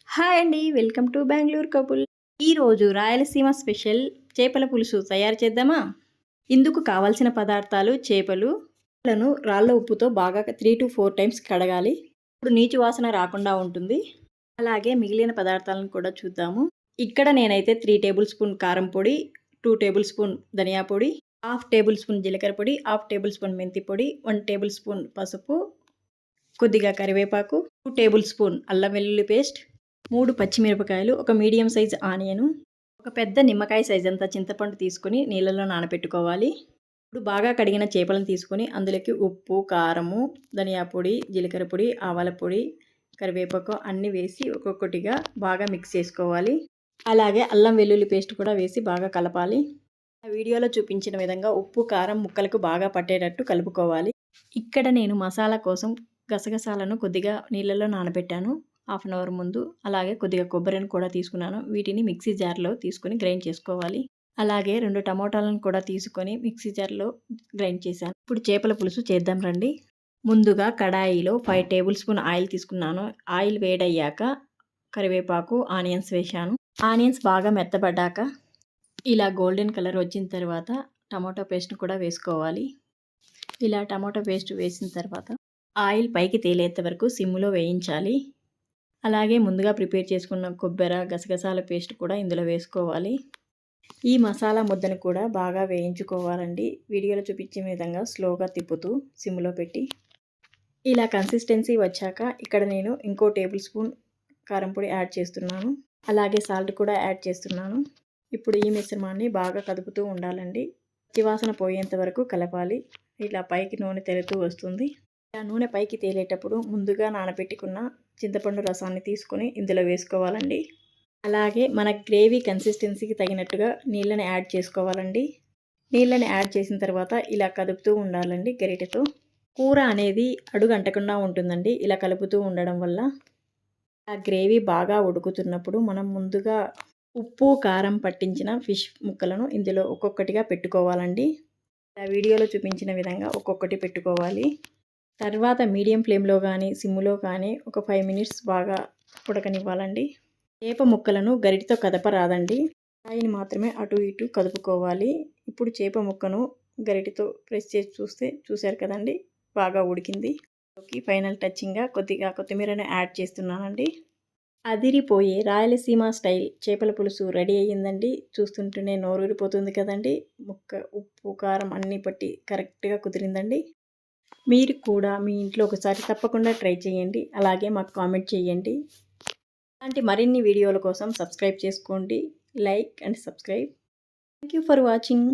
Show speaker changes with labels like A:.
A: Hi అండి. Welcome to Bengaluru couple. ఈరోజు Rayalaseema special చేపల పులుసు తయారు చేద్దామా? ఇందుకు కావాల్సిన పదార్థాలు చేపలను రాళ్ళ ఉప్పుతో బాగా 3-4 టైమ్స్ కడగాలి. ఇప్పుడు నీచు వాసన రాకుండా ఉంటుంది. అలాగే మిగిలిన పదార్థాలను కూడా చూద్దాము. ఇక్కడ నేనైతే 3 టేబుల్ స్పూన్ కారం పొడి, 2 టేబుల్ స్పూన్ ధనియా పొడి, హాఫ్ టేబుల్ స్పూన్ జీలకర్ర పొడి, హాఫ్ టేబుల్ స్పూన్ మెంతి పొడి, 1 టేబుల్ స్పూన్ పసుపు, కొద్దిగా కరివేపాకు, 2 టేబుల్ స్పూన్ అల్లం వెల్లుల్లి పేస్ట్, 3 పచ్చిమిరపకాయలు, ఒక మీడియం సైజ్ ఆనియను, ఒక పెద్ద నిమ్మకాయ సైజ్ అంతా చింతపండు తీసుకొని నీళ్ళలో నానబెట్టుకోవాలి. ఇప్పుడు బాగా కడిగిన చేపలను తీసుకొని అందులోకి ఉప్పు, కారము, ధనియా పొడి, జీలకర్ర పొడి, ఆవాల పొడి, కరివేపాకు అన్నీ వేసి ఒక్కొక్కటిగా బాగా మిక్స్ చేసుకోవాలి. అలాగే అల్లం వెల్లుల్లి పేస్ట్ కూడా వేసి బాగా కలపాలి. వీడియోలో చూపించిన విధంగా ఉప్పు, కారం ముక్కలకు బాగా పట్టేటట్టు కలుపుకోవాలి. ఇక్కడ నేను మసాలా కోసం గసగసాలను కొద్దిగా నీళ్ళలో నానబెట్టాను హాఫ్ అన్ అవర్ ముందు. అలాగే కొద్దిగా కొబ్బరిని కూడా తీసుకున్నాను. వీటిని మిక్సీ జార్లో తీసుకొని గ్రైండ్ చేసుకోవాలి. అలాగే 2 టమోటాలను కూడా తీసుకొని మిక్సీ జార్లో గ్రైండ్ చేశాను. ఇప్పుడు చేపల పులుసు చేద్దాం రండి. ముందుగా కడాయిలో 5 టేబుల్ స్పూన్ ఆయిల్ తీసుకున్నాను. ఆయిల్ వేడయ్యాక కరివేపాకు, ఆనియన్స్ వేశాను. ఆనియన్స్ బాగా మెత్తబడ్డాక ఇలా గోల్డెన్ కలర్ వచ్చిన తర్వాత టమాటో పేస్ట్ని కూడా వేసుకోవాలి. ఇలా టమాటో పేస్ట్ వేసిన తర్వాత ఆయిల్ పైకి తేలేంత వరకు సిమ్లో వేయించాలి. అలాగే ముందుగా ప్రిపేర్ చేసుకున్న కొబ్బరి, గసగసాల పేస్ట్ కూడా ఇందులో వేసుకోవాలి. ఈ మసాలా ముద్దను కూడా బాగా వేయించుకోవాలండి. వీడియోలో చూపించే విధంగా స్లోగా తిప్పుతూ సిమ్లో పెట్టి. ఇలా కన్సిస్టెన్సీ వచ్చాక ఇక్కడ నేను ఇంకో టేబుల్ స్పూన్ కారం పొడి యాడ్ చేస్తున్నాను. అలాగే సాల్ట్ కూడా యాడ్ చేస్తున్నాను. ఇప్పుడు ఈ మిశ్రమాన్ని బాగా కదుపుతూ ఉండాలండి. పచ్చివాసన పోయేంత వరకు కలపాలి. ఇలా పైకి నూనె తేలుతూ వస్తుంది. ఇలా నూనె పైకి తేలేటప్పుడు ముందుగా నానబెట్టుకున్న చింతపండు రసాన్ని తీసుకొని ఇందులో వేసుకోవాలండి. అలాగే మన గ్రేవీ కన్సిస్టెన్సీకి తగినట్టుగా నీళ్ళని యాడ్ చేసుకోవాలండి. నీళ్ళని యాడ్ చేసిన తర్వాత ఇలా కదుపుతూ ఉండాలండి గరిటెతో. కూర అనేది అడుగు అంటకుండా ఉంటుందండి ఇలా కలుపుతూ ఉండడం వల్ల. ఆ గ్రేవీ బాగా ఉడుకుతున్నప్పుడు మనం ముందుగా ఉప్పు, కారం పట్టించిన ఫిష్ ముక్కలను ఇందులో ఒక్కొక్కటిగా పెట్టుకోవాలండి. ఇలా వీడియోలో చూపించిన విధంగా ఒక్కొక్కటి పెట్టుకోవాలి. తర్వాత మీడియం ఫ్లేమ్లో కానీ సిమ్లో కానీ ఒక 5 మినిట్స్ బాగా ఉడకనివ్వాలండి. చేప ముక్కలను గరిటతో కదపరాదండి. కాయని మాత్రమే అటు ఇటు కదుపుకోవాలి. ఇప్పుడు చేప ముక్కను గరిటతో ప్రెస్ చేసి చూశారు కదండి, బాగా ఉడికింది. ఫైనల్ టచింగ్గా కొద్దిగా కొత్తిమీరని యాడ్ చేస్తున్నానండి. అదిరిపోయే రాయలసీమ స్టైల్ చేపల పులుసు రెడీ అయ్యిందండి. చూస్తుంటేనే నోరూరిపోతుంది కదండి. ముక్క ఉప్పు, కారం అన్నీ పట్టి కరెక్ట్గా కుదిరిందండి. మీరు కూడా మీ ఇంట్లో ఒకసారి తప్పకుండా ట్రై చేయండి. అలాగే మాకు కామెంట్ చేయండి. అలాంటి మరిన్ని వీడియోల కోసం సబ్స్క్రైబ్ చేసుకోండి. Like and subscribe. Thank you for watching.